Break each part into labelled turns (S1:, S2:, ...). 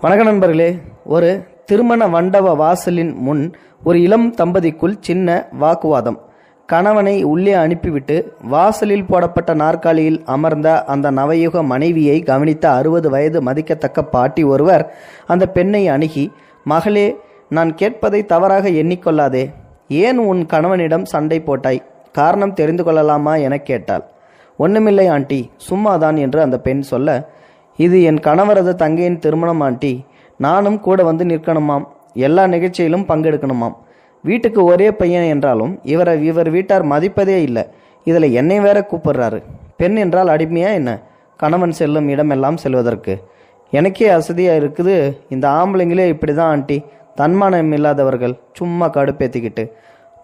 S1: வணக்க நண்பர்களே. ஒரு திருமண மண்டப வாசலின் முன் ஒரு இளம் தம்பதிக்குள் சின்ன வாக்குவாதம். கணவனை உள்ளே அனுப்பிவிட்டு வாசலில் போடப்பட்ட நாற்காலியில் அமர்ந்த அந்த நவயுக மனைவியை கவனித்த 60 வயது மதிக்கத்தக்க பாட்டி ஒருவர் அந்த பெண்ணை அணுகி, மகளே, நான் கேட்பதை தவறாக எண்ணிக்கொள்ளாதே. ஏன் உன் கணவனிடம் சண்டை போட்டாய்? காரணம் தெரிந்து கொள்ளலாமா என கேட்டாள். ஒன்றுமில்லை ஆண்டி, சும்மாதான் என்று அந்த பெண் சொல்ல, இது என் கணவரது தங்கையின் திருமணம் ஆண்டி. நானும் கூட வந்து நிற்கணுமாம். எல்லா நிகழ்ச்சியிலும் பங்கெடுக்கணுமாம். வீட்டுக்கு ஒரே பையன் என்றாலும் இவர் வீட்டார் மதிப்பதே இல்லை. இதில் என்னை வேற கூப்பிடுறாரு. பெண் என்றால் அடிமையா என்ன? கணவன் செல்லும் இடமெல்லாம் செல்வதற்கு. எனக்கே அசதியாக இருக்குது. இந்த ஆம்பளைங்களே இப்படி தான் ஆண்டி, தன்மானம் இல்லாதவர்கள், சும்மா கடுப்பேற்றிக்கிட்டு.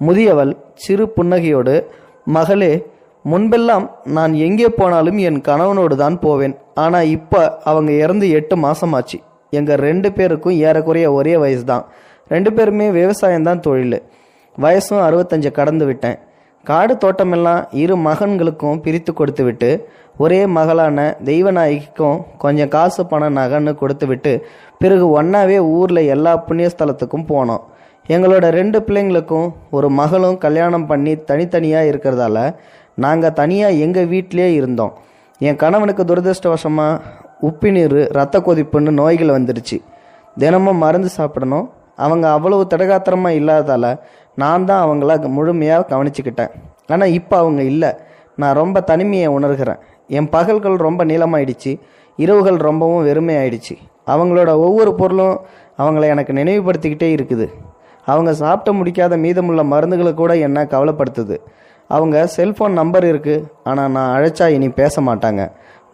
S1: முதியவள் சிறு புன்னகையோடு, மகளே, முன்பெல்லாம் நான் எங்கே போனாலும் என் கணவனோடு தான் போவேன். ஆனால் இப்போ அவங்க இறந்து 8 மாதமாச்சு. எங்கள் 2 பேருக்கும் ஏறக்குறைய ஒரே வயசு தான். 2 பேருமே விவசாயம்தான் தொழில். வயசும் 65 கடந்து விட்டேன். காடு தோட்டமெல்லாம் 2 மகன்களுக்கும் பிரித்து கொடுத்து விட்டு, ஒரே மகளான தெய்வநாயகிக்கும் கொஞ்சம் காசு பணம் நகன்னு கொடுத்து விட்டு, பிறகு ஒன்றாவே ஊரில் எல்லா புண்ணியஸ்தலத்துக்கும் போனோம். எங்களோட 2 பிள்ளைங்களுக்கும் ஒரு மகளும் கல்யாணம் பண்ணி தனித்தனியாக இருக்கிறதால நாங்கள் தனியாக எங்கள் வீட்டிலே இருந்தோம். என் கணவனுக்கு துரதிருஷ்டவசமாக உப்பிநீர், ரத்த கொதிப்புன்னு நோய்கள் வந்துடுச்சு. தினமும் மருந்து சாப்பிடணும். அவங்க அவ்வளவு தடகாத்திரமாக இல்லாததால் நான் தான் அவங்கள முழுமையாக கவனிச்சுக்கிட்டேன். ஆனால் இப்போ அவங்க இல்லை. நான் ரொம்ப தனிமையை உணர்கிறேன். என் பகல்கள் ரொம்ப நீளமாயிடுச்சு, இரவுகள் ரொம்பவும் வெறுமையாயிடுச்சு. அவங்களோட ஒவ்வொரு பொருளும் அவங்கள எனக்கு நினைவுபடுத்திக்கிட்டே இருக்குது. அவங்க சாப்பிட்ட முடிக்காத மீதமுள்ள மருந்துகளை கூட என்ன கவலைப்படுத்துது. அவங்க செல்ஃபோன் நம்பர் இருக்குது, ஆனால் நான் அழைச்சா இனி பேச மாட்டாங்க.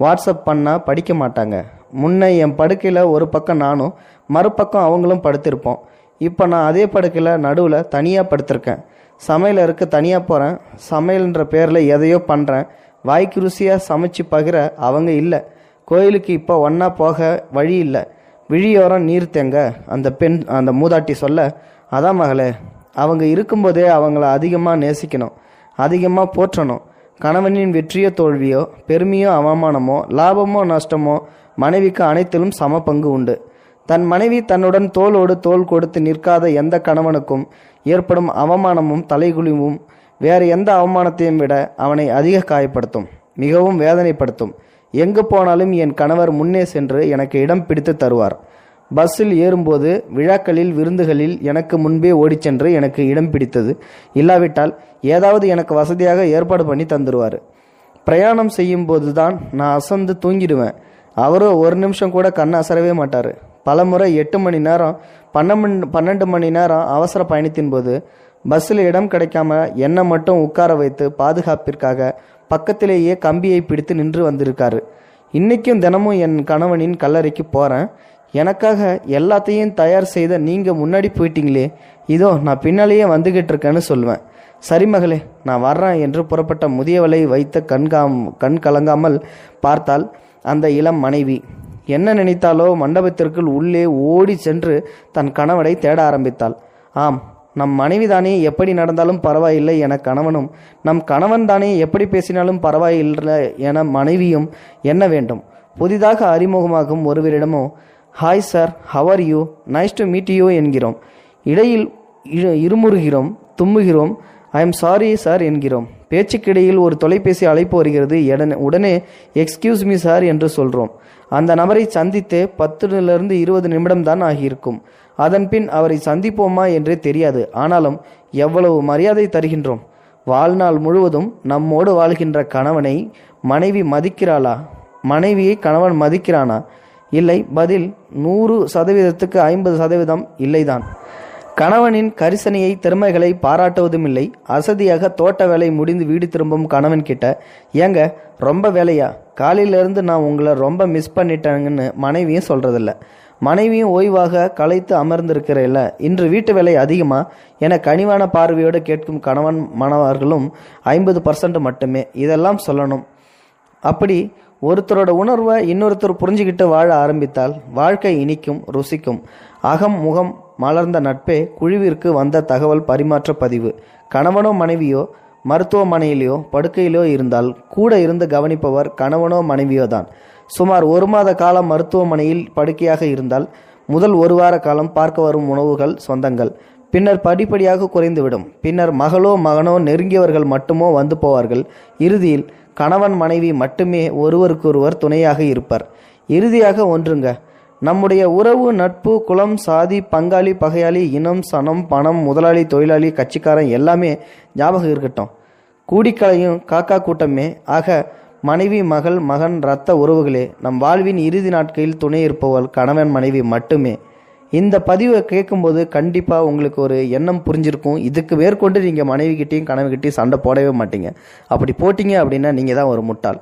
S1: வாட்ஸ்அப் பண்ணால் படிக்க மாட்டாங்க. முன்ன என் படுக்கையில் ஒரு பக்கம் நானும் மறுபக்கம் அவங்களும் படுத்திருப்போம். இப்போ நான் அதே படுக்கையில் நடுவில் தனியாக படுத்திருக்கேன். சமையலருக்கு தனியாக போகிறேன். சமையல்ன்ற பேரில் எதையோ பண்ணுறேன். வாய்க்கு ருசியாக சமைச்சு பகிர அவங்க இல்லை. கோயிலுக்கு இப்போ ஒன்றா போக வழி இல்லை. விழியோரம் நீர் தேங்க அந்த மூதாட்டி சொல்ல, அதான் மகளே, அவங்க இருக்கும்போதே அவங்கள அதிகமாக நேசிக்கணும், அதிகமாக போற்றணும். கணவனின் வெற்றியோ தோல்வியோ, பெருமையோ அவமானமோ, லாபமோ நஷ்டமோ, மனைவிக்கு அனைத்திலும் சம பங்கு உண்டு. தன் மனைவி தன்னுடன் தோளோடு தோள் கொடுத்து நிற்காத எந்த கணவனுக்கும் ஏற்படும் அவமானமும் தலைகுலிவும் வேறு எந்த அவமானத்தையும் விட அவனை அதிக காயப்படுத்தும், மிகவும் வேதனைப்படுத்தும். எங்கு போனாலும் என் கணவர் முன்னே சென்று எனக்கு இடம் பிடித்து தருவார். பஸ்ஸில் ஏறும்போது, விழாக்களில், விருந்துகளில் எனக்கு முன்பே ஓடிச்சென்று எனக்கு இடம் பிடித்தது. இல்லாவிட்டால் ஏதாவது எனக்கு வசதியாக ஏற்பாடு பண்ணி தந்துடுவார். பிரயாணம் செய்யும்போது தான் நான் அசந்து தூங்கிடுவேன். அவரோ ஒரு நிமிஷம் கூட கண் அசரவே மாட்டார். பலமுறை 8 மணி நேரம் 12 மணி நேரம் அவசர பயணத்தின் போது பஸ்ஸில் இடம் கிடைக்காம என்னை மட்டும் உட்கார வைத்து பாதுகாப்பிற்காக பக்கத்திலேயே கம்பியை பிடித்து நின்று வந்திருக்காரு. இன்றைக்கும் தினமும் என் கணவனின் கல்லறைக்கு போகிறேன். எனக்காக எல்லாத்தையும் தயார் செய்த நீங்கள் முன்னாடி போயிட்டீங்களே, இதோ நான் பின்னாலேயே வந்துக்கிட்டு இருக்கேன்னு சொல்லுவேன். சரி மகளே, நான் வர்றேன் என்று புறப்பட்ட முதியவளை வைத்த கண் கலங்காமல் பார்த்தால் அந்த இளம் மனைவி. என்ன நினைத்தாலோ மண்டபத்திற்குள் உள்ளே ஓடி சென்று தன் கணவனை தேட ஆரம்பித்தாள். ஆம், நம் மனைவி தானே எப்படி நடந்தாலும் பரவாயில்லை என கணவனும், நம் கணவன் தானே எப்படி பேசினாலும் பரவாயில்லை என மனைவியும் எண்ண வேண்டும். புதிதாக அறிமுகமாகும் ஒருவரிடமோ, hi sir, how are you, nice to meet you என்கிறோம். இடையில் இருமுறுகிறோம், தும்முகிறோம், ஐ எம் சாரி சார் என்கிறோம். பேச்சுக்கிடையில் ஒரு தொலைபேசி அழைப்பு வருகிறது. உடனே எக்ஸ்கியூஸ் மீ சார் என்று சொல்கிறோம். அந்த நபரை சந்தித்து 10 to 20 நிமிடம் தான் ஆகியிருக்கும். அதன் பின் அவரை சந்திப்போமா என்றே தெரியாது. ஆனாலும் எவ்வளவு மரியாதை தருகின்றோம். வாழ்நாள் முழுவதும் நம்மோடு வாழ்கின்ற கணவனை மனைவி மதிக்கிறாளா? மனைவியை கணவன் மதிக்கிறானா? இல்லை. பதில் 100%க்கு 50% இல்லைதான். கணவனின் கரிசனையை, திறமைகளை பாராட்டுவதும் இல்லை. அசதியாக தோட்ட வேலை முடிந்து வீடு திரும்பும் கணவன் கிட்ட, ஏங்க ரொம்ப வேலையா, காலையிலேருந்து நான் உங்களை ரொம்ப மிஸ் பண்ணிட்டேங்கன்னு மனைவியும் சொல்கிறதில்ல. மனைவியும் ஓய்வாக களைத்து அமர்ந்திருக்கிறல்ல, இன்று வீட்டு வேலை அதிகமா என கனிவான பார்வையோடு கேட்கும் கணவன் மணவர்களும் 50% மட்டுமே. இதெல்லாம் சொல்லணும். அப்படி ஒருத்தரோட உணர்வை இன்னொருத்தர் புரிஞ்சுக்கிட்டு வாழ ஆரம்பித்தால் வாழ்க்கை இனிக்கும், ருசிக்கும். அகம் முகம் மலர்ந்த நட்பே குழுவிற்கு வந்த தகவல் பரிமாற்ற பதிவு. கணவனோ மனைவியோ மருத்துவமனையிலோ படுக்கையிலோ இருந்தால் கூட இருந்து கவனிப்பவர் கணவனோ மனைவியோ தான். சுமார் 1 மாத காலம் மருத்துவமனையில் படுக்கையாக இருந்தால் முதல் ஒரு வார காலம் பார்க்க வரும் உணவுகள் சொந்தங்கள், பின்னர் படிப்படியாக குறைந்துவிடும். பின்னர் மகளோ மகனோ நெருங்கியவர்கள் மட்டுமோ வந்து போவார்கள். இறுதியில் கணவன் மனைவி மட்டுமே ஒருவருக்கொருவர் துணையாக இருப்பர். இறுதியாக ஒன்றுங்க, நம்முடைய உறவு, நட்பு, குலம், சாதி, பங்காளி, பகையாளி, இனம், சனம், பணம், முதலாளி, தொழிலாளி, கட்சிக்காரன் எல்லாமே ஞாபகம் இருக்கட்டும். கூடிக்கலையும் காக்கா கூட்டமே. ஆக மனைவி, மகள், மகன், இரத்த உறவுகளே, நம் வாழ்வின் இறுதி நாட்களில் துணை இருப்பவள் கணவன் மனைவி மட்டுமே. இந்த பதிவை கேட்கும்போது கண்டிப்பாக உங்களுக்கு ஒரு எண்ணம் புரிஞ்சிருக்கும். இதுக்கு மேற்கொண்டு நீங்கள் மனைவிக்கிட்டையும் கணவன்கிட்டையும் சண்டை போடவே மாட்டீங்க. அப்படி போட்டிங்க அப்படின்னா நீங்கள் தான் ஒரு முட்டாள்.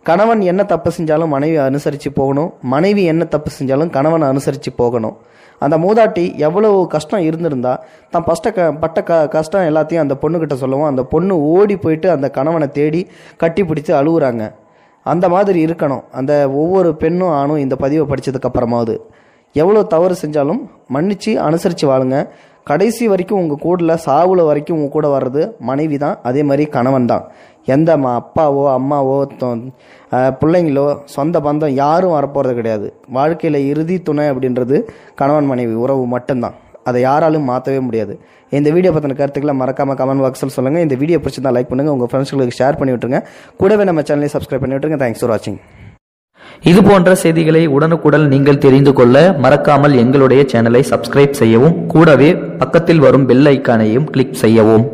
S1: கணவன் என்ன தப்பு செஞ்சாலும் மனைவி அனுசரித்து போகணும், மனைவி என்ன தப்பு செஞ்சாலும் கணவனை அனுசரித்து போகணும். அந்த மூதாட்டி எவ்வளவு கஷ்டம் இருந்திருந்தா தான் பட்ட கஷ்டம் எல்லாத்தையும் அந்த பொண்ணுக்கிட்ட சொல்லவும் அந்த பொண்ணு ஓடி போயிட்டு அந்த கணவனை தேடி கட்டி பிடித்து அழுகுறாங்க. அந்த மாதிரி இருக்கணும் அந்த ஒவ்வொரு பெண்ணும் ஆணும். இந்த பதிவை படித்ததுக்கப்புறமாவது எவ்வளோ தவறு செஞ்சாலும் மன்னிச்சு அனுசரித்து வாழுங்க. கடைசி வரைக்கும் உங்கள் கூடல சாவுல வரைக்கும் உங்கள் கூட வர்றது மனைவி தான், அதே மாதிரி கணவன் தான். எந்த அப்பாவோ அம்மாவோ பிள்ளைங்களோ சொந்த பந்தம் யாரும் வரப்போகிறது கிடையாது. வாழ்க்கையில் இறுதி துணை அப்படின்றது கணவன் மனைவி உறவு மட்டும்தான். அதை யாராலும் மாற்றவே முடியாது. இந்த வீடியோ பற்றின கருத்துக்களை மறக்காமல் கமெண்ட் பாக்ஸில் சொல்லுங்கள். இந்த வீடியோ பிடிச்சிருந்தா லைக் பண்ணுங்கள், உங்கள் ஃப்ரெண்ட்ஸ்களுக்கு ஷேர் பண்ணி விட்டுருங்க. கூடவே நம்ம சேனலை சப்ஸ்கிரைப் பண்ணி விட்டுருங்க. தேங்க்ஸ் ஃபார் வாட்சிங்.
S2: இது போன்ற செய்திகளை உடனுக்குடன் நீங்கள் தெரிந்து கொள்ள மறக்காமல் எங்களுடைய சேனலை சப்ஸ்கிரைப் செய்யவும், கூடவே பக்கத்தில் வரும் பெல் ஐக்கானையும் கிளிக் செய்யவும்.